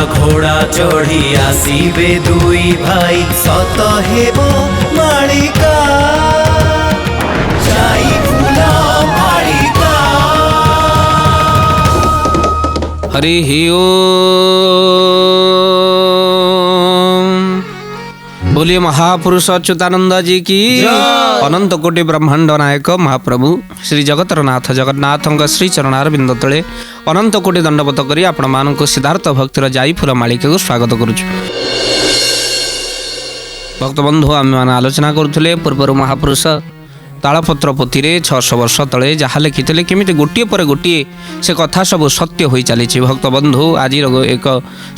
घोड़ा चढ़ी आसीबे दुई भाई सत हेबो मालिका जाई फूला मालिका। हरि ओम। बोलिए महापुरुष अच्युतानंद जी की अनंत कोटि ब्रह्मांड नायक महाप्रभु श्री जगतर नाथ जगन्नाथ श्री चरणारविंद तले अनंत कोटि दंडवत करी आपण मानक सिद्धार्थ भक्तिर जाई फूल मालिका को स्वागत करुछु। भक्त बंधु आम मैंने आलोचना करुले पूर्वर महापुरुष तालपत्र पोथी 600 वर्ष तले जहाँ लिखिते केमिति गोटे पर गोटे से कथा सब सत्य हो चली। भक्त बंधु आज एक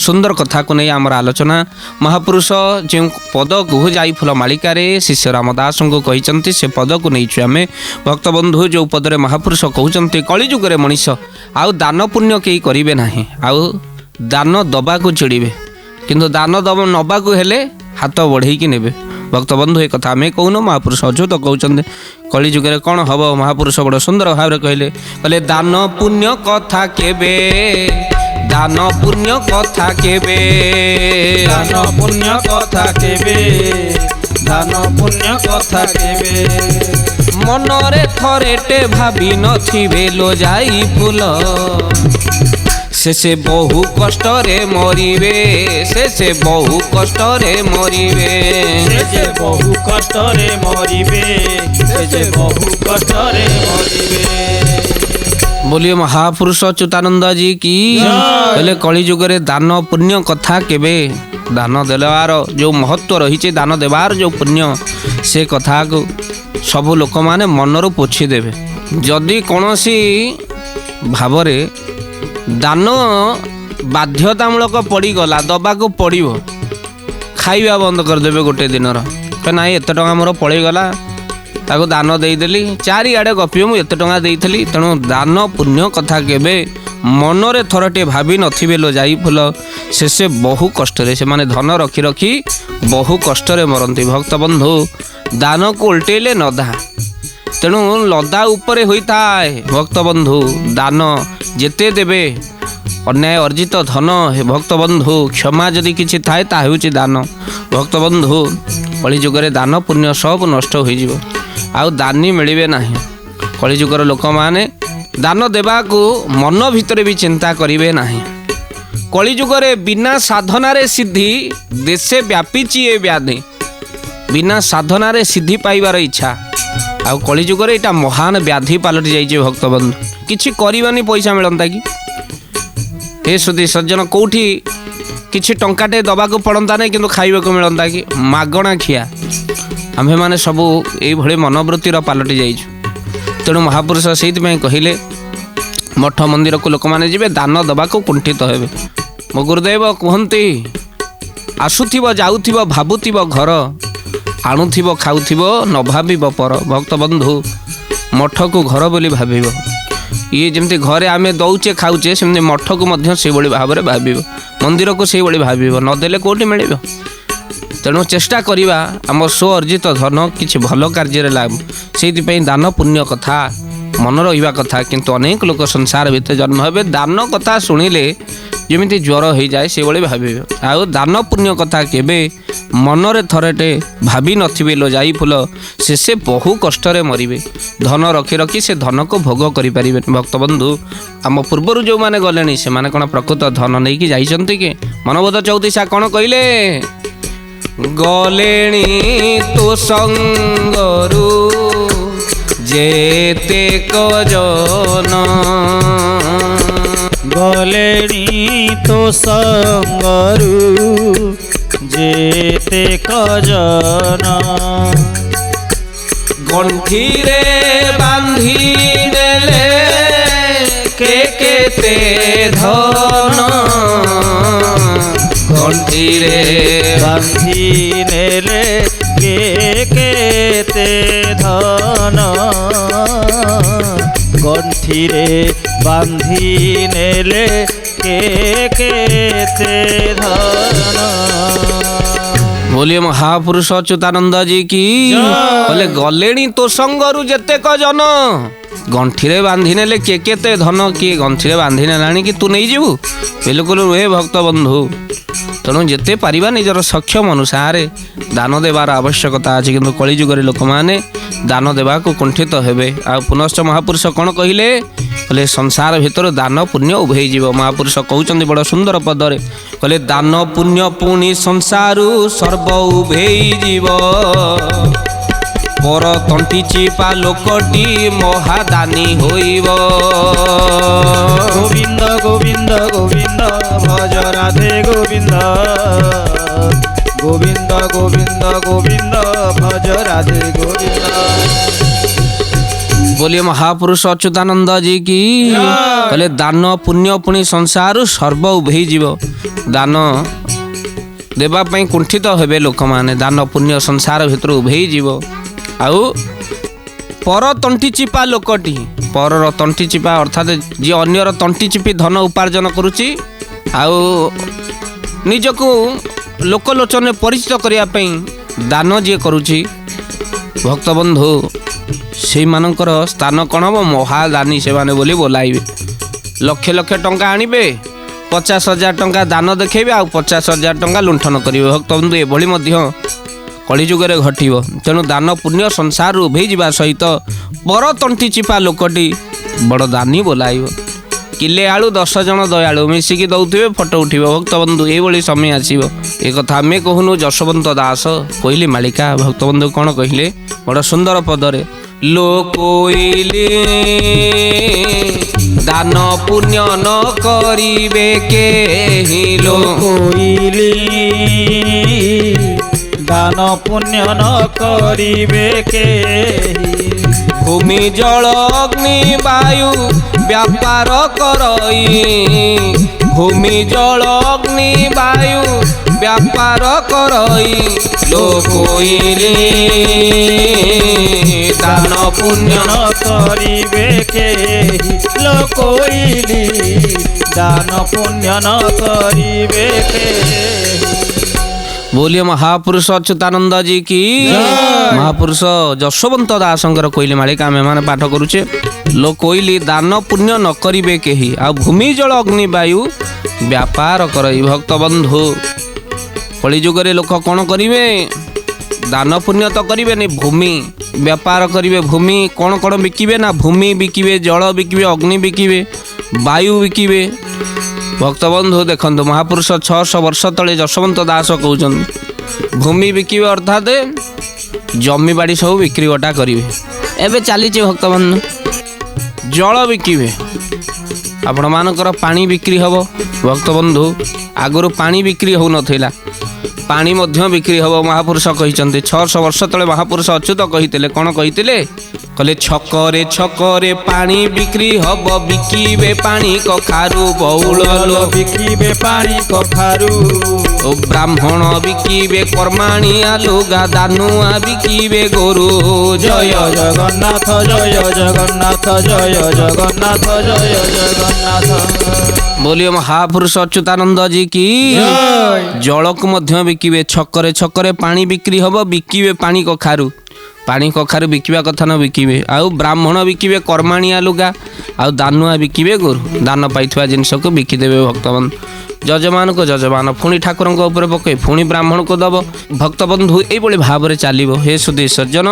सुंदर कथा को नहीं आमर आलोचना महापुरुष जो पद कुह जाई फूल मालिकार शिष्य रामदास को कहते से पद को नहीं आम भक्त बंधु जो पदरे महापुरुष कहते कलिजुगे मनीष आउ दान पुण्य कई करेंगे ना आउ दान दबा को चिड़े किंतु दान नबा को हेले हाथ बढ़े कि ने भक्त बंधु एक कथा आम कहून महापुरुष अच्युत कहते कलिजुगे कौन हम महापुरुष बड़ सुंदर भाव कहले कहले दान पुण्य कथा केबे दान पुण्य कथा केबे दान पुण्य कथा केबे दान पुण्य कथा केबे मनरे थरेटे भाभी नथिबे लो जाई फूल से बहु कष्ट रे मरिबे से बहु कष्ट रे मरिबे से बहु कष्ट रे मरिबे से बहु कष्ट रे मरिबे। बोलिए महापुरुष अच्युतानंद जी की पहले कलिजुगे दान पुण्य कथा केबे दान देवार जो महत्व रही दान देवार जो पुण्य से कथा को सब लोक माने मनरू पोछि देबे। जदि कौनसी भावरे दान बाध्यतामूलक पड़गला दबा को पड़ो खाଇବା बंद करदे गोटे दिनर ना एत टा मोर पड़गला ताको दान देदेली चारिआडे गपी मुझे एत टा देली तेणु दान पुण्य कथा केबे मनरे थरटे भाभी नथिबे लो जाई फूल से बहु कष्ट से माने धन रखी रखी बहु कष्ट मरती। भक्त बंधु दान को उल्टेले नदा तेणु लदा उपरे होता है। भक्त बंधु दान जेते देबे अन्याय अर्जित धन भक्त बंधु क्षमा जदि किछि थाए ता हेउछि दान। भक्त बंधु कलिजुगे दान पुण्य सब नष्ट हो आउ दानी मिलिबे नाही। कलिजुगर लोक माने दान देबा को मन भितर भी चिंता करिवे नाही। कलिजुगरे बिना साधनारे सिद्धि देशे व्यापीची ए व्याधि बिना साधनारे सिद्धि पाइबार इच्छा आउ कलिजुगरे एटा महान व्याधि पलटि जाइए। भक्त बंधु किछि करिबानी पैसा मिलंता कि हे सुधी सज्जन कौटी किछि टंकाटे दबाको पड़ता नहीं किंतु खाइबा को मिलंता कि मागणा खिया आम्भे माने सबू ये मनोवृत्तिर पलटि जाइछु। तेणु महापुरुष से कहले मठ मंदिर को लोक माने जिबे दान दबा को कुंठित हेबे। मो गुरुदेव कहते आसुथिबो जाउथिबो भाबुथिबो घर आणुथिबो खाउथिबो न भाबिबो पर। भक्त बंधु मठ को घर बोली भाबिबो ये जमती घरे आमे दौचे खाऊचे सेमती मठ को मध्य से भाव में भाबिबो मंदिर को से भाबिबो नदेले कोठी मिलिबो। तेणु चेष्टा करिबा आम स्व अर्जित धन किछि भल कार्य लाभ से दान पुण्य कथा मन रहिबा कथा किंतु अनेक लोक संसार भितर जन्म हेबे दान कथा शुणिले जमिति ज्वर हो जाए से भावे आउ दान पुण्य कथा केबे मनरे थरटे भाभी नथिबे लो जाई फूल से बहु कष्ट रे मरिबे धन रखी रखी से धन को भोग करि परिबे। भक्त बंधु आम पूर्वर जो माने गलेनी से माने कोन प्रकृत धन नहीं कि जाइछंती के मनोबोध चौतीसा कोन कइले गलेनी तो संगरु जेते कजन गलेनी तो संगरु जेते कजन गंठी रे बांधी नेले के केते धन गंठी रे बांधी नेले के केते धन गंठी रे बांधी नेले के केते धन। बोलिए महापुरुष अच्युतानंद जी की बोले गलेणी तो संगरु जेतेक जन गंठीरे बांधि नेले के केते धन किए गंठीरे बांधि नेलाणी कि तू नहीं जीवु बिल्कुल रुहे भक्त बंधु तेणु जेते पारिबा निजर सक्षम अनुसार दान देवार आवश्यकता अछि किंतु कली जुगरे लोक माने दान देवा को कुंठित हेबे आ पुनश्च महापुरुष कौन कहिले बोले संसार भितर दान पुण्य उभे जीव महापुरुष कहउचंदी बड़ सुंदर पदरे कहले दान पुण्य पुनि संसारु सर्व उभे जीव पर तंटी चिपा लोकटी महादानी होइब गोविंद गोविंद गोविंद भज राधे गोविंद गोविंद गोविंद गोविंद भज राधे गोविंद। बोलिए महापुरुष अच्युतानंद जी की कहले दान पुण्य पुनि संसार सर्व उभे जीव दान देवा पई कुंठित हेबे लोक माने दान पुण्य संसार भितर उभे जीव आउ पर तंटी चिपा लोकटी परर तंटी चिपा अर्थात जी अन्यर तंटी चिपी धन उपार्जन करुची आउ निजको लोकलोचन परिचित करिया पई दान जे करुची भक्त बंधु से मानकर स्थान कौन हम महादानी से माने बोली बोलाइबे लक्ष लक्ष टंका आनिबे 50,000 टंका दान देखेबे आ 50,000 टंका लुंठन करिवे भक्त बंधु एभली मध्य कली जुगरे घटिब तेणु दान पुण्य संसार उभे जावा सहित पर तंटी चिपा लोकटी बड़ दानी बोलाइब किले आलू 10 जन दयालु मिसिकी दौथिबे फोटो उठिब भक्त बंधु ये समय आसीब एक कथा आमे कहूनु जशवंत दास कोइली मालिका भक्त बंधु कौन कहिले बड़ सुंदर पदरे लोकोइले दान पुण्य न करिबे केहि कोइली दान पुण्य न करिबे के भूमि जल अग्नि वायु व्यापार करई भूमि जल अग्नि वायु व्यापार करई लोकोइले दान पुण्य न करिबे के लोकोइली दान पुण्य न करिबे के। बोलिए महापुरुष अच्युतानंद जी की महापुरुष जशवंत दासंकर कोइली मालिका आमे माने पाठ करूचे लोक कोइली दान पुण्य न करिबे केही आ भूमि जल अग्नि वायु व्यापार करई भक्त बंधु कली जुगरे लोक कौन करिवे दान पुण्य तो करिवे नहीं भूमि व्यापार करिवे भूमि कौन कौन बिकिबे ना भूमि बिकिबे जल बिकिबे अग्नि बिकिबे वायु बिकिबे भक्त बंधु देखंतु महापुरुष 600 वर्ष तले जशवंत दास कहउचंदी भूमि बिकिबे अर्थात जमी बाड़ी सब बिक्री बटा करिवे एबे चली भक्त बंधु जल बिकिबे आपण मानकर पानी बिक्री हबो भक्त बंधु आगुरु पानी बिक्री हो नथिला पानी मध्य बिक्री हबो महापुरुष कहिचंती 600 वर्ष तले महापुरुष अच्युत कहितले कोन कहितले कहले छकरे पानी बिक्री हबो बिकिबे पानी कखारु बौल लो बिकिबे पानी कखारु ओ ब्राह्मण बिकिबे कर्माणी आलुगा दानुआ बिकिबे गोरु जय जगन्नाथ जय जगन्नाथ जय जगन्नाथ जय जगन्नाथ। बोलिए महापुरुष अच्युतानंद जी की जल को मध्य बिकिबे छकरे पानी बिक्री हबो बिकिबे पानी कखारु बिकिबा कथा न बिकिबे आउ ब्राह्मण बिकिबे कर्माणिया लुगा आउ दानुआ बिकिबे गोरु दान पाइथवा जिनस को बिकी देबे भक्तबन जजमान को जजमान पुणी ठाकुर ऊपर पके पुणी ब्राह्मण को दब भक्त बंधु ये भाव में चलो हे सुधी सज्जन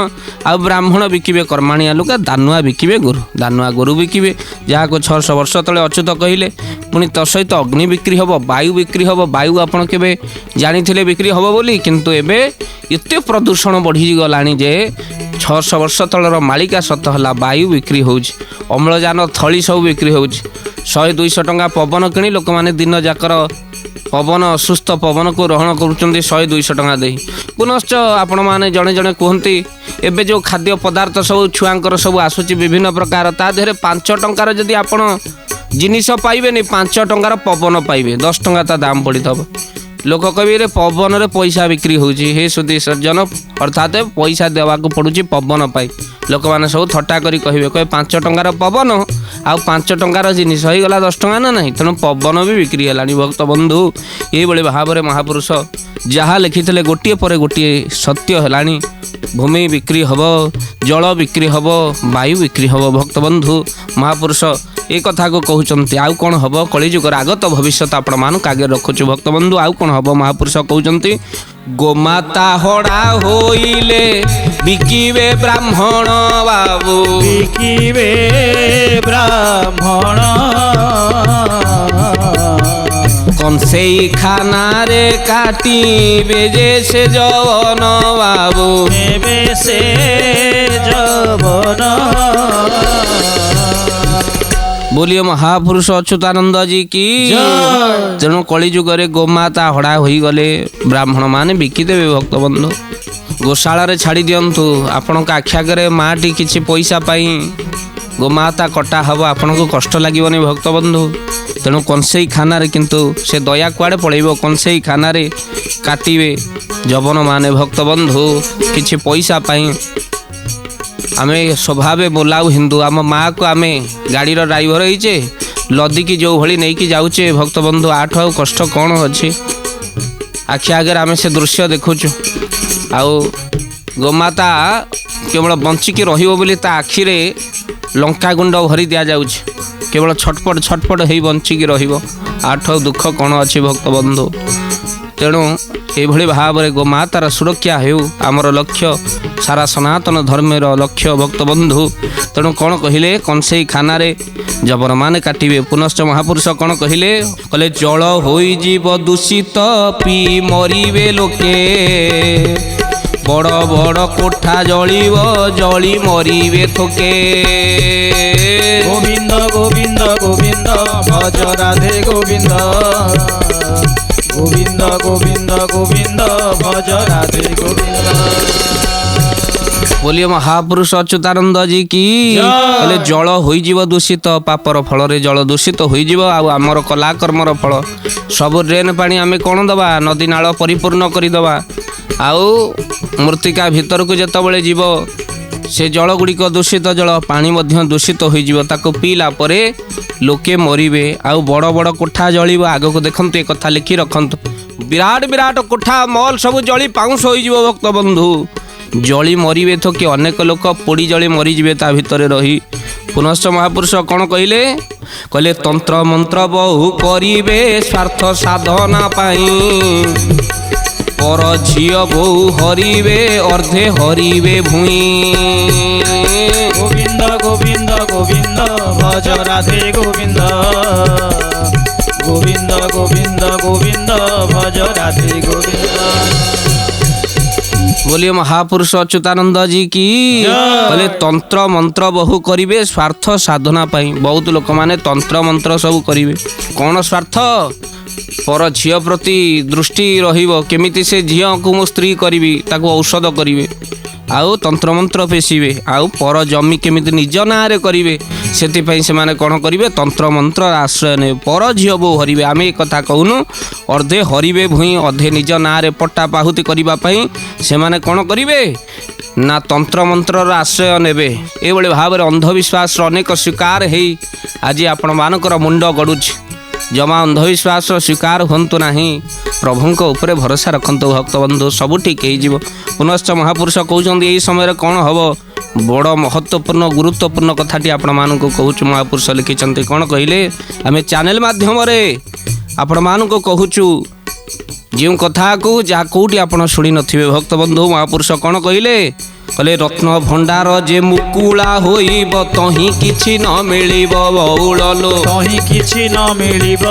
आ ब्राह्मण बिकिबे कर्माणिया लुगा दानुआ बिकिबे गोरु दानुआ गोरु बिकिबे जहाँ को 600 वर्ष तले अच्युत कहले पुणी तो सहित अग्नि बिक्री हम वायु बिक्री हम वायु आपड़ के जानी बिक्री हम बोली किंतु एबे एते प्रदूषण बढ़ी गलानी जे 600 वर्ष तलर मालिका सत है वायु बिक्री हो अम्लजान थली सब बिक्री हो 100-200 टंका पवन किणी लोक मैंने दिन जाकर पवन सुस्थ पवन को ग्रहण कर 100-200 टंका दे पुनश्च आपण मैंने जड़े जड़े कहती एवं जो खाद्य पदार्थ सब छुआंकर सब आसूची विभिन्न प्रकार ता देहरे 5 टंकार जदि आपण जिनिस पाइबे नहीं 5 टंकार पवन पाइबे 10 टंका ता दाम पड़ी थब लोक कहे पवन रे पैसा बिक्री होची हे सुधी सज्जन अर्थात पैसा देवा को पड़ुची पवन पाई लोक मैंने सब थट्टा करी कहे 5 टंकार पवन ଆଉ 5 ଟଙ୍କାର ଜିନିଷ ହେଇଗଲା 10 ଟଙ୍କା ନା ନାହିଁ। ତେଣୁ ପବନ ବି ବିକ୍ରି ହେଲାଣି ଭକ୍ତ ବନ୍ଧୁ। ଏଇଭଳି ଭାବରେ ମହାପୁରୁଷ ଯାହା ଲେଖିଥିଲେ ଗୋଟିଏ ପରେ ଗୋଟିଏ ସତ୍ୟ ହେଲାଣି। ଭୂମି ବିକ୍ରି ହେବ, ଜଳ ବିକ୍ରି ହେବ, ବାୟୁ ବିକ୍ରି ହେବ। ଭକ୍ତ ବନ୍ଧୁ ମହାପୁରୁଷ ଏ କଥାକୁ କହୁଛନ୍ତି। ଆଉ କ'ଣ ହେବ କଳିଯୁଗର ଆଗତ ଭବିଷ୍ୟତ ଆପଣମାନଙ୍କୁ ଆଗରେ ରଖୁଛୁ ଭକ୍ତ ବନ୍ଧୁ। ଆଉ କ'ଣ ହେବ ମହାପୁରୁଷ କହୁଛନ୍ତି, ଗୋମାତା ହଡ଼ା ହୋଇଲେ ବିକିବେ ବ୍ରାହ୍ମଣ ବାବୁ, ବିକିବେ ବ୍ରାହ୍ମଣ କଂସେଇ ଖାନାରେ କାଟିବେ ଯେ ସେ ଯବନ ବାବୁ, ଏବେ ସେ ଯବନ। बोलिए महापुरुष अच्युतानंद जी की। तेणु कलिजुगे गोमाता हड़ा होगले ब्राह्मण मैंने बिकिदेवे भक्त बंधु। गोशाला रे छाड़ी दिंतु आपण आखि आगे माटी किसी पैसा पाई गोमाता कटा हम आपन को कष्ट लगे भक्त बंधु। तेणु कंसेई खाना किंतु से दया कुआड़े पड़ेब, कंसेई खाना काटिबे जबन माने भक्त बंधु किसी पैसा पाई। आमे स्वभावे बोलाऊ हिंदू आम माँ को आमे गाड़ी ड्राइवर होइचे लदी की जो भली नहीं कि जाऊचे भक्त बंधु। आठ आउ कष्ट कौन अच्छी आखि आगे आमे से दृश्य देखुचु। आउ गोमाता केवल बंचिकी रहिबो बोली ता आखिरे लंका गुंड भरी दिया जाउछ। केवल छटपट छटपट हेई बंचिकी रहिबो। आठ आउ दुख कौन अच्छी भक्त बंधु। तेणु एभली भाव में गोमातार सुरक्षा हेउ आमर लक्ष्य, सारा सनातन धर्मेर लक्ष्य भक्त बंधु। तेणु कौन कहले कंसेई खाना जबर माने काटिबे। पुनश्च महापुरुष कौन कहले, कहले जल होई जीव दूषित पी मरिबे लोके, बड़ बड़ कोठा जलिब जली मरिबे थोके। गोविंद गोविंद गोविंद भज राधे गोविंद, गोविंद गोविंद गोविंद भज राधे गोविंद। बोलिए महापुरुष अच्युतानंद जी की। कहले जल होइजिव दूषित, पापर फल रे जल दूषित होइजिव। आमर कला कर्मर फल सब ड्रेन पानी आमे कौन दबा, नदी नाल परिपूर्ण करदबा। आउ मृत्तिका भीतर को जेतबेले जीव से जल गुड़िक दूषित जल पानी मध्य दूषित होइजिव। ताको पीला परे लोके मरिबे। आउ बड़ बड़ कोठा जलिब। आगको देखंतु एक कथा लिखि रखंतु। विराट विराट कोठा मॉल सब जली पाउंस होइजिव भक्त बंधु। जली मरिबे तो कि अनेक लोक पोड़ी जली मरीजे ता भितर रही। पुनश्च महापुरुष कौन कहले, कहले तंत्र मंत्र बहु करिबे स्वार्थ साधना पाई, पर झियो बहु हरिबे अर्धे हरिबे भूई। गोविंद गोविंद गोविंद भज राधे गोविंद, गोविंद गोविंद गोविंद भज राधे गोविंद। बोलिए महापुरुष अच्युतानंद जी की। कहले तंत्र मंत्र बहु करिबे स्वार्थ साधना पाई। बहुत लोक माने तंत्र मंत्र सब करिबे कौन स्वार्थ, पर झियो प्रति दृष्टि रहिबो, केमिति से झियो को मो स्त्री करिबी ताको औषध करिवे। आउ तंत्र मंत्र पेशिबे। आउ पर जमी केमिति निज नारे करिवे, सेति पई से माने कोन करिवे, तंत्र मंत्र आश्रय ने पर झियो बो हरिबे। आमे एक कथा कहूनु, अर्धे हरिबे भूई अधे निज नारे पट्टा पाहुति करिबा पई से माने कोन करिवे ना तंत्र मंत्र आश्रय नेबे। एभली भाव में अंधविश्वास अनेक स्वीकार हेई आज आपण मानकर मुंड गड़ुछि। जमा अंधविश्वास स्वीकार हंतु नाही, प्रभुंक उपरे भरोसा रखंतु भक्त बंधु, सब ठीक हो। पुनश्च महापुरुष कहते यही समय कौन हम बड़ महत्वपूर्ण गुरुत्वपूर्ण कथाटी आपण मानक कहूँ। महापुरुष लिखिं कौन कहले, आम चैनल माध्यम आपण मानक कहूँ जो कथा को जहाँ कौटी आप शुणी नथिबे भक्त बंधु। महापुरुष कौन कहले, कहले रत्न भंडार जे मुकुला होइब तही किछि न मिलिब बौल लो, तही किछि न मिलिब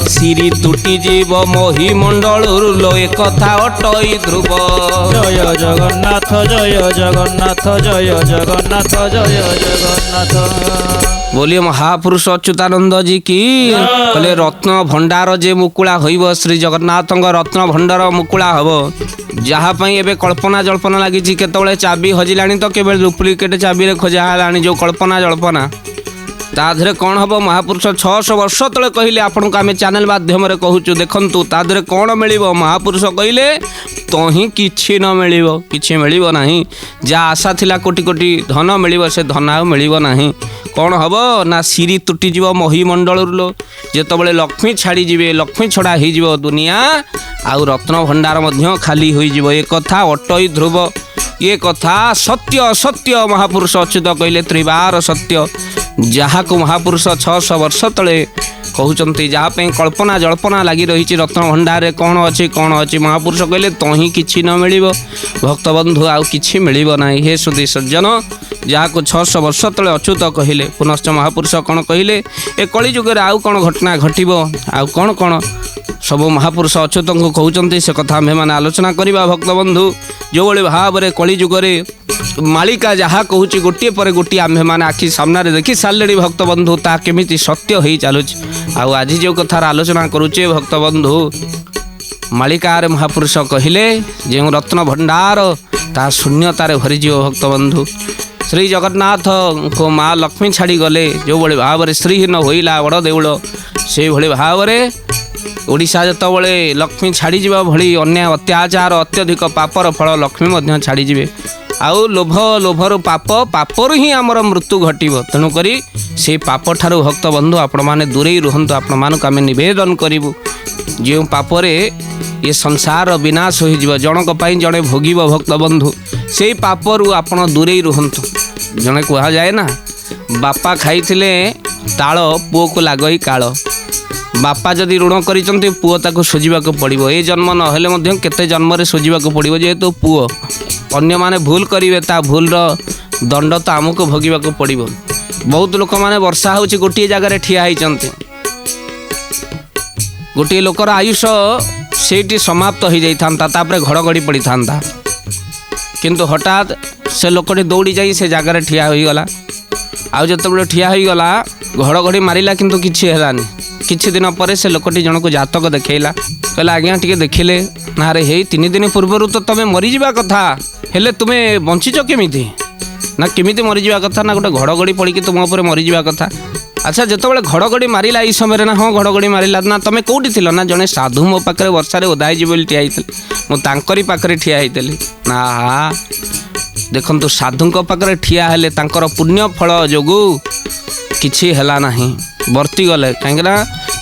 सिरी तुटी जीव मही मंडल लो एक कथा अटई ध्रुव। जय जगन्नाथ जय जगन्नाथ जय जगन्नाथ जय जगन्नाथ। बोलिए महापुरुष अच्युतानंद जी की। कहले रत्न भंडार जे मुकुला होइब, श्री जगन्नाथ रत्न भंडार मुकुला हब। जहाँ एबे कल्पना जल्पना लगी केतबेले चाबी हजिलानी तो केवल डुप्लिकेट चाबी रे खोजा हलानी जो कल्पना जल्पना ता धरे कौन हम। महापुरुष 600 वर्ष तले कहले आपन को आमे चैनल माध्यम रे कहूचु देखंतु ता धरे कौन मिलिबो। महापुरुष कहले ତହିଁ କିଛି ନ ମିଳିବ, କିଛି ମିଳିବ ନାହିଁ। ଯାହା ଆଶା ଥିଲା କୋଟି କୋଟି ଧନ ମିଳିବ, ସେ ଧନ ଆଉ ମିଳିବ ନାହିଁ। କ'ଣ ହେବ ନା ସିରି ତୁଟିଯିବ ମହିମଣ୍ଡଳରୁ। ଯେତେବେଳେ ଲକ୍ଷ୍ମୀ ଛାଡ଼ିଯିବେ, ଲକ୍ଷ୍ମୀ ଛଡ଼ା ହେଇଯିବ ଦୁନିଆ, ଆଉ ରତ୍ନ ଭଣ୍ଡାର ମଧ୍ୟ ଖାଲି ହୋଇଯିବ। ଏ କଥା ଅଟଇ ଧ୍ରୁବ, ଏ କଥା ସତ୍ୟ ସତ୍ୟ। ମହାପୁରୁଷ ଅଚ୍ୟୁତ କହିଲେ ତ୍ରିବାର ସତ୍ୟ। ଯାହାକୁ ମହାପୁରୁଷ 600 ବର୍ଷ ତଳେ କହୁଛନ୍ତି, ଯାହା ପାଇଁ କଳ୍ପନା ଜଳ୍ପନା ଲାଗି ରହିଛି ରତ୍ନ ଭଣ୍ଡାରରେ କ'ଣ ଅଛି କ'ଣ ଅଛି, ମହାପୁରୁଷ କହିଲେ ତହିଁ କିଛି ନ ମିଳିବ ଭକ୍ତବନ୍ଧୁ, ଆଉ କିଛି ମିଳିବ ନାହିଁ। ହେ ସୁଧୀ ସଜ୍ଜନ, ଯାହାକୁ 600 ବର୍ଷ ତଳେ ଅଚ୍ୟୁତ କହିଲେ, ପୁନଶ୍ଚ ମହାପୁରୁଷ କ'ଣ କହିଲେ, ଏ କଳିଯୁଗରେ ଆଉ କ'ଣ ଘଟଣା ଘଟିବ, ଆଉ କ'ଣ କ'ଣ ସବୁ ମହାପୁରୁଷ ଅଚ୍ୟୁତଙ୍କୁ କହୁଛନ୍ତି, ସେ କଥା ଆମେମାନେ ଆଲୋଚନା କରିବା। ଭକ୍ତବନ୍ଧୁ, ଯେଉଁଭଳି ଭାବରେ କଳିଯୁଗରେ ମାଳିକା ଯାହା କହୁଛି ଗୋଟିଏ ପରେ ଗୋଟିଏ ଆମ୍ଭେମାନେ ଆଖି ସାମ୍ନାରେ ଦେଖି ସାରିଲେଣି ଭକ୍ତବନ୍ଧୁ, ତାହା କେମିତି ସତ୍ୟ ହେଇ ଚାଲୁଛି। ଆଉ ଆଜି ଯେଉଁ କଥାର ଆଲୋଚନା କରୁଛେ ଭକ୍ତବନ୍ଧୁ, ମାଳିକାରେ ମହାପୁରୁଷ କହିଲେ ଯେଉଁ ରତ୍ନ ଭଣ୍ଡାର ତାହା ଶୂନ୍ୟତାରେ ଭରିଯିବ ଭକ୍ତବନ୍ଧୁ। ଶ୍ରୀ ଜଗନ୍ନାଥଙ୍କ ମା ଲକ୍ଷ୍ମୀ ଛାଡ଼ିଗଲେ, ଯେଉଁଭଳି ଭାବରେ ଶ୍ରୀହୀନ ହୋଇଲା ବଡ଼ ଦେଉଳ, ସେଇଭଳି ଭାବରେ ଓଡ଼ିଶା ଯେତେବେଳେ ଲକ୍ଷ୍ମୀ ଛାଡ଼ିଯିବା ଭଳି ଅନ୍ୟାୟ ଅତ୍ୟାଚାର ଅତ୍ୟଧିକ ପାପର ଫଳ ଲକ୍ଷ୍ମୀ ମଧ୍ୟ ଛାଡ଼ିଯିବେ। ଆଉ ଲୋଭରୁ ପାପରୁ ହିଁ ଆମର ମୃତ୍ୟୁ ଘଟିବ। ତେଣୁକରି ସେଇ ପାପଠାରୁ ଭକ୍ତବନ୍ଧୁ ଆପଣମାନେ ଦୂରେଇ ରୁହନ୍ତୁ। ଆପଣମାନଙ୍କୁ ଆମେ ନିବେଦନ କରିବୁ, ଯେଉଁ ପାପରେ ଏ ସଂସାର ବିନାଶ ହୋଇଯିବ, ଜଣଙ୍କ ପାଇଁ ଜଣେ ଭୋଗିବ ଭକ୍ତବନ୍ଧୁ, ସେଇ ପାପରୁ ଆପଣ ଦୂରେଇ ରୁହନ୍ତୁ। ଜଣେ କୁହାଯାଏ ନା, ବାପା ଖାଇଥିଲେ ତାଳ, ପୁଅକୁ ଲାଗଇ କାଳ। ବାପା ଯଦି ଋଣ କରିଛନ୍ତି, ପୁଅ ତାକୁ ଶୁଝିବାକୁ ପଡ଼ିବ। ଏ ଜନ୍ମ ନହେଲେ ମଧ୍ୟ କେତେ ଜନ୍ମରେ ଶୁଝିବାକୁ ପଡ଼ିବ। ଯେହେତୁ ପୁଅ, ଅନ୍ୟମାନେ ଭୁଲ କରିବେ, ତା ଭୁଲର ଦଣ୍ଡ ତ ଆମକୁ ଭୋଗିବାକୁ ପଡ଼ିବ। ବହୁତ ଲୋକମାନେ, ବର୍ଷା ହେଉଛି, ଗୋଟିଏ ଜାଗାରେ ଠିଆ ହେଇଛନ୍ତି, ଗୋଟିଏ ଲୋକର ଆୟୁଷ ସେଇଠି ସମାପ୍ତ ହୋଇଯାଇଥାନ୍ତା, ତାପରେ ଘଡ଼ଘଡ଼ି ପଡ଼ିଥାନ୍ତା, କିନ୍ତୁ ହଠାତ୍ ସେ ଲୋକଟି ଦୌଡ଼ି ଯାଇ ସେ ଜାଗାରେ ଠିଆ ହୋଇଗଲା। ଆଉ ଯେତେବେଳେ ଠିଆ ହୋଇଗଲା, ଘଡ଼ଘଡ଼ି ମାରିଲା କିନ୍ତୁ କିଛି ହେଲାନି। କିଛି ଦିନ ପରେ ସେ ଲୋକଟି ଜଣକୁ ଜାତକ ଦେଖେଇଲା, କହିଲା ଆଜ୍ଞା ଟିକେ ଦେଖିଲେ ନା, ରେ ହେଇ 3 ଦିନ ପୂର୍ବରୁ ତ ତୁମେ ମରିଯିବା କଥା, ହେଲେ ତୁମେ ବଞ୍ଚିଛ କେମିତି? ନା କେମିତି ମରିଯିବା କଥା? ନା ଗୋଟେ ଘଡ଼ଘଡ଼ି ପଡ଼ିକି ତୁମ ଉପରେ ମରିଯିବା କଥା। ଆଚ୍ଛା, ଯେତେବେଳେ ଘଡ଼ଘଡ଼ି ମାରିଲା ଏଇ ସମୟରେ, ନା ହଁ ଘଡ଼ଘଡ଼ି ମାରିଲା। ନା ତୁମେ କେଉଁଠି ଥିଲ? ନା ଜଣେ ସାଧୁ ମୋ ପାଖରେ ବର୍ଷାରେ ଓଦା ହେଇଯିବ ବୋଲି ଠିଆ ହେଇଥିଲି, ମୁଁ ତାଙ୍କରି ପାଖରେ ଠିଆ ହେଇଥିଲି। ନା ଦେଖନ୍ତୁ, ସାଧୁଙ୍କ ପାଖରେ ଠିଆ ହେଲେ ତାଙ୍କର ପୁଣ୍ୟ ଫଳ ଯୋଗୁଁ କିଛି ହେଲା ନାହିଁ, ବର୍ତ୍ତିଗଲେ। କାହିଁକିନା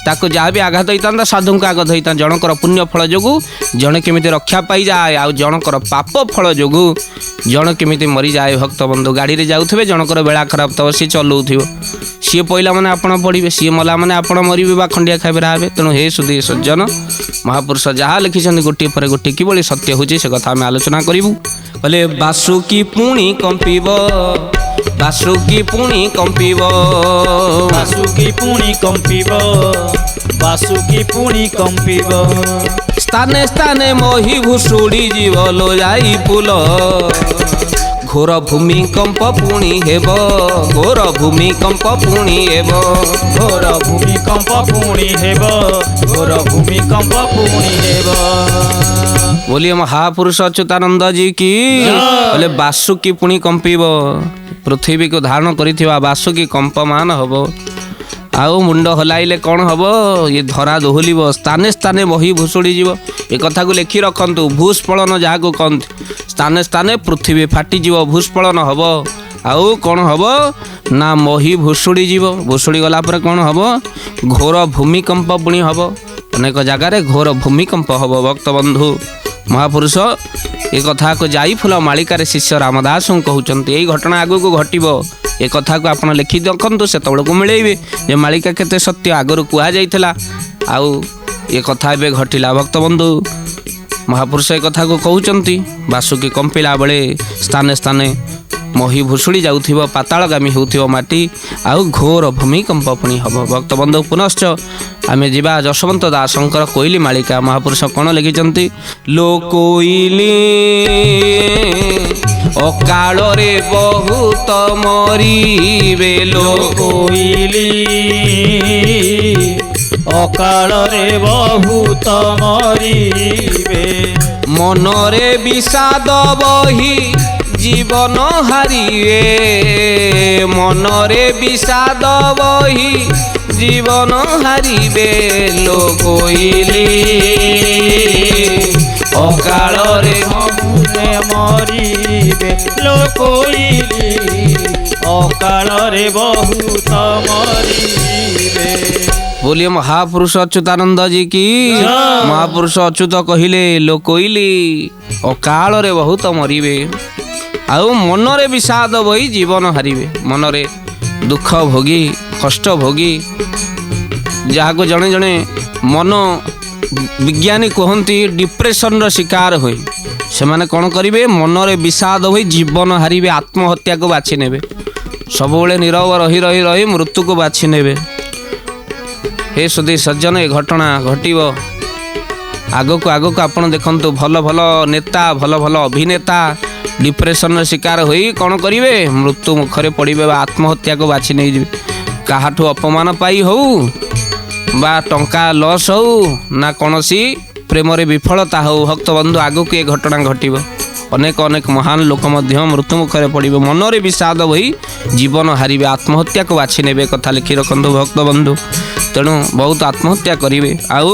ତାକୁ ଯାହା ବି ଆଘାତ ହେଇଥାନ୍ତା, ସାଧୁଙ୍କୁ ଆଘାତ ହେଇଥାନ୍ତା। ଜଣଙ୍କର ପୁଣ୍ୟ ଫଳ ଯୋଗୁଁ ଜଣେ କେମିତି ରକ୍ଷା ପାଇଯାଏ, ଆଉ ଜଣଙ୍କର ପାପ ଫଳ ଯୋଗୁଁ ଜଣେ କେମିତି ମରିଯାଏ। ଭକ୍ତବନ୍ଧୁ, ଗାଡ଼ିରେ ଯାଉଥିବେ, ଜଣଙ୍କର ବେଳା ଖରାପ ଥିବ, ସିଏ ଚଲାଉଥିବ, ସିଏ ପଇଲା ମାନେ ଆପଣ ପଡ଼ିବେ, ସିଏ ମଲା ମାନେ ଆପଣ ମରିବେ ବା ଖଣ୍ଡିଆ ଖାଇବେରା ହେବେ। ତେଣୁ ହେ ସୁଧୀ ସଜ୍ଜନ, ମହାପୁରୁଷ ଯାହା ଲେଖିଛନ୍ତି ଗୋଟିଏ ପରେ ଗୋଟିଏ କିଭଳି ସତ୍ୟ ହେଉଛି, ସେ କଥା ଆମେ ଆଲୋଚନା କରିବୁ। କହିଲେ ବାସୁକି ପୁଣି କମ୍ପିବ, ବାସୁକି ପୁଣି କମ୍ପିବ, ବାସୁକି ପୁଣି କମ୍ପିବ, ବାସୁକି ପୁଣି କମ୍ପିବ। ସ୍ଥାନେ ସ୍ଥାନେ ମହି ଭୁଷୁଡ଼ି ଯିବ ଲୋ ଯାଇ ଫୁଲ, ଘୋର ଭୂମିକମ୍ପ ପୁଣି ହେବ, ଘୋର ଭୂମିକମ୍ପ ପୁଣି ହେବ, ଘୋର ଭୂମିକମ୍ପ ପୁଣି ହେବ, ଘୋର ଭୂମିକମ୍ପ ପୁଣି ହେବ। बोलिए महापुरुष अच्युतानंद जी की। बोले बासुकी पुणी कंपिब, पृथ्वी को धारण करिथिबा बासुकी कंपमान हबो। आउ मुंड हलाइले कौन हम, ये धरा दोहलिब, स्थाने स्थाने बही भुशुड़ी जीव। ए कथा को लेखि रखंतु, भूस्खलन जहाँ को कहते, स्थाने स्थाने पृथ्वी फाटिजीव, भूस्खलन हम। आउ कौन हम ना मही भुशुड़ी जीव, भुशुड़ी गला पर कौन हम, घोर भूमिकंप पुणी हम। अनेक जगार घोर भूमिकंप हम। भक्तबंधु महापुरुष ए कथा को जाई फूल मालिकार शिष्य रामदास कहते, यही घटना आगु को घटब, ए कथा को आप लिखि देखु, से को मिलेबे जे मालिका केते सत्य आगु कहुला, आउ ये कथा ए घटिला। भक्तबंधु महापुरुष ए कथा को कहते, बासुकी कंपिला बेले स्थाने स्थाने मही भुशुड़ी जाऊथिबो, पातालगामी होउथिबो माटी, आउ घोर भूमिकंप पुणी हम। भक्तबंधु पुनश्च आमे जिबा जशवंत दासंकर कोइली मालिका। महापुरुष कौन लिखिचंती, लो कोइली अकाल रे बहुत मरिबे, लो कोइली अकाल रे बहुत मरिबे, मनरे विषाद बही जीवन हारिए, मनरे विषाद बही जीवन हारिबे, लो कोइली ଅକାଳରେ ମହୁରେ ମରିବେ ଲୋକୋଇଲି ଅକାଳରେ ବହୁତ ମରିବେ। बोलिए महापुरुष अच्युतानंद जी की महापुरुष अच्युत कहिले लोकोइली अकाल रे बहुत मरिबे आउ मनरे विषाद बही जीवन हारिबे मनरे दुख भोगी कष्ट भोगी जहाँ को जड़े जड़े मन विज्ञानी कहती डिप्रेशन रो शिकार होई से माने कौन करिवे मनरे विषाद होई जीवन हारिबे आत्महत्या को बाछि नेबे सबुबले नीरव रही रही रही मृत्यु को बाछि नेबे। हे सुधी सज्जन ए घटना घटिब आगक आगक आपण देखंतु भल भल नेता भल भल अभिनेता डिप्रेशन शिकार होई कौन करिवे मृत्यु मुखरे पड़िबे बा आत्महत्या को बाछि नै जिवे काहाठू अपमान पाई हो बा टंका लॉस हो ना कौनसी प्रेम रे विफलता हो भक्त बंधु आगक ए घटना घटिब अनेक अनेक महान लोक मध्य मृत्यु मुखरे पड़िबे मनरे विषाद होई जीवन हारिबे आत्महत्या को बाछि नेबे कथा लिखि रखंतु भक्त बंधु तेणु बहुत आत्महत्या करेंगे आउ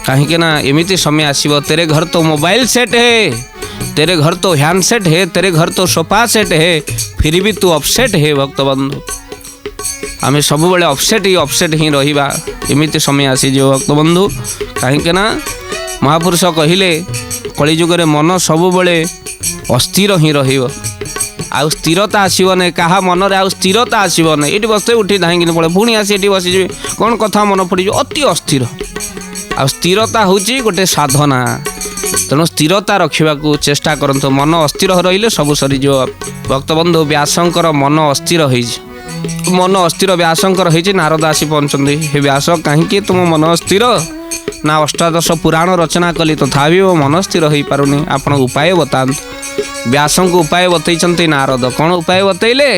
कहीं ना एमती समय आसब तेरे घर तो मोबाइल सेट है तेरे घर तो हैंडसेट है तेरे घर तो सोफा सेट है फिर भी तू अपसेट है भक्त बंधु आम सब बड़े अपसेट ही रहिबा एमती समय आसी जो भक्त बंधु कहीं ना महापुरुष कहले कलिजुगे मन सब बड़े अस्थिर ही रहिबो आउ स्थिरता आसबन क्या मन रे आउ स्थिरता आसबन ये बसते उठी धाई पड़े पुणी आसी ये बसीजे कौन कथा मन पड़ अति अस्थिर आ स्थिरता हूँ गोटे साधना तेणु स्थिरता रखा चेष्टा करंतु मन अस्थिर रहिले सब सरीज भक्त बंधु व्यासंकर मन अस्थिर मन अस्थिर व्यासंकर होती नारद आसी पहुँचते हे व्यास कहीं तुम मन अस्थिर ना अष्टादश पुराण रचना कली तथापि तो मन स्थिर हो पारुनी आपण उपाय बतातु व्यास को उपाय बतई नारद कौन उपाय बतैले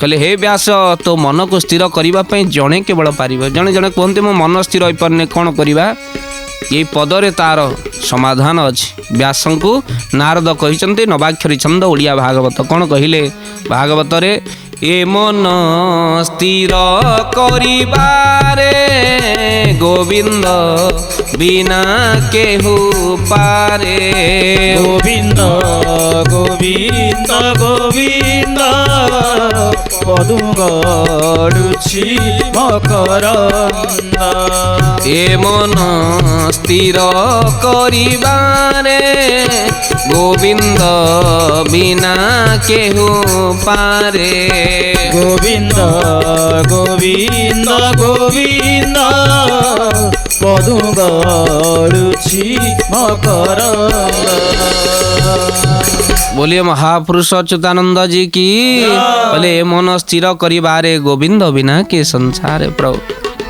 कहले हे व्यास तो मन को स्थिर करने जड़े केवल पार जड़े जड़े कहते मो मन स्थिर हो पारे कौन करवा ये पदरे तार समाधान अच्छी व्यास को नारद कहते नवाक्षरी छंद ओडिया भागवत कौन कहले भागवत रे ए मन स्थिर करिबारे गोविंद बिना केहू पारे गोविंद गोविंद गोविंद पदु गड़ुछि मकरंद ए मन स्थिर करिबारे गोविंद बिना केहू पारे गोविंद गोविंद गोविंद पदु गड़ुछि मकरंद। बोलिए महापुरुष अच्युतानंद जी की बोले मन स्थिर करिबारे गोविंद बिना के संसार प्रभु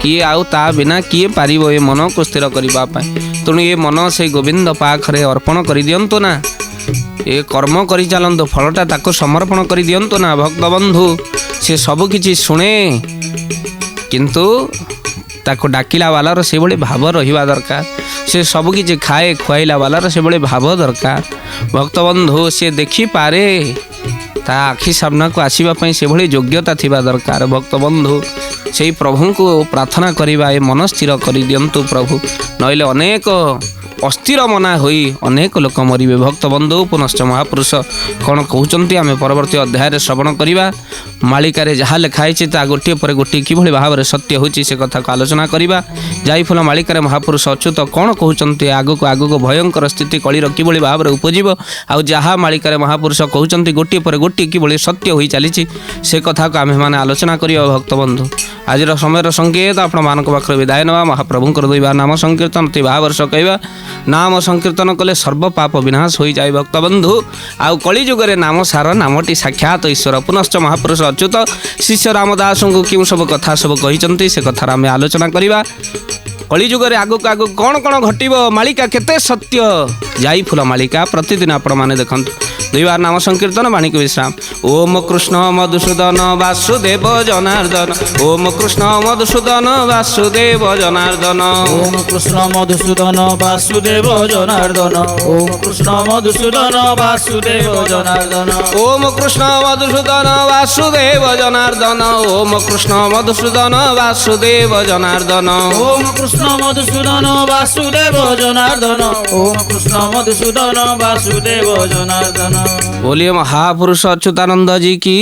किए आउ ता बिना किए पारिबो ए मन को स्थिर करिबा पाए तेणु ये मन से गोविंद पाखरे अर्पण कर दियंतु ना ये कर्म करि चलंतु फलटा ताको समर्पण कर दियंतु ना भक्त बंधु से सब किछि शुणे किंतु ताको डाकिला वालार से भली भाव रहिबा दरकार से सब किछि खाए खुआइला वालार से भली भाव दरकार भक्त बंधु से देखि पारे ता आखि सामना को आसीबा से भली योग्यता थिबा दरकार भक्त बंधु से प्रभु को प्रार्थना करिबा ए मन स्थिर कर दियंतु प्रभु नइले अनेक अस्थिर मना होई अनेक लोक मरिबे भक्त बंधु पुनश्च महापुरुष कौन कहते आम परवर्ती अध्याय श्रवण करवा मालिकार जहाँ लिखाई ता गोटे पर गोटे किभली भाव में सत्य होची से कथा को आलोचना करवा जाइफल मालिकार महापुरुष अच्युत कौन कहते आगक आगक भयंकर स्थिति कलिर किभली भाव में उपजीव आउ जहाँ मालिकार महापुरुष कहते गोटे पर गोटे किभली सत्य हो चली से कथा को आम मैंने आलोचना करवा भक्त बंधु आज समय संकेत आपण मान पाखे विदाय नवा महाप्रभुंकर दुई नाम संकीर्तन अति भावर्ष कहवा नाम संकीर्तन कले सर्व पाप विनाश हो जाए भक्त बंधु आउ कलिजुगे नाम सार नामटी साक्षात ईश्वर पुनश्च महापुरुष अच्युत शिष्य रामदास को क्यों सब कथा सब कही से कथार आम आलोचना करवा कलिजुगे आगक आगक कौन कौन घटब मालिका केते सत्य जाई फूल मालिका प्रतिदिन आपण मैंने देखु दुई बार नाम संकीर्तन बाणिक विश्राम ओम कृष्ण मधुसूदन वासुदेव जनार्दन ओम कृष्ण मधुसूदन वासुदेव जनार्दन ओम कृष्ण मधुसूदन वासुदेव जनार्दन ओम कृष्ण मधुसूदन वासुदेव जनार्दन ओम कृष्ण मधुसूदन वासुदेव जनार्दन ओम कृष्ण मधुसूदन वासुदेव जनार्दन ओम कृष्ण কৃষ্ণ মধুসূদন বাসুদেব জনার্দন ওম কৃষ্ণ মধুসূদন বাসুদেব জনার্দন। बोलिए महापुरुष अच्युतानंद जी की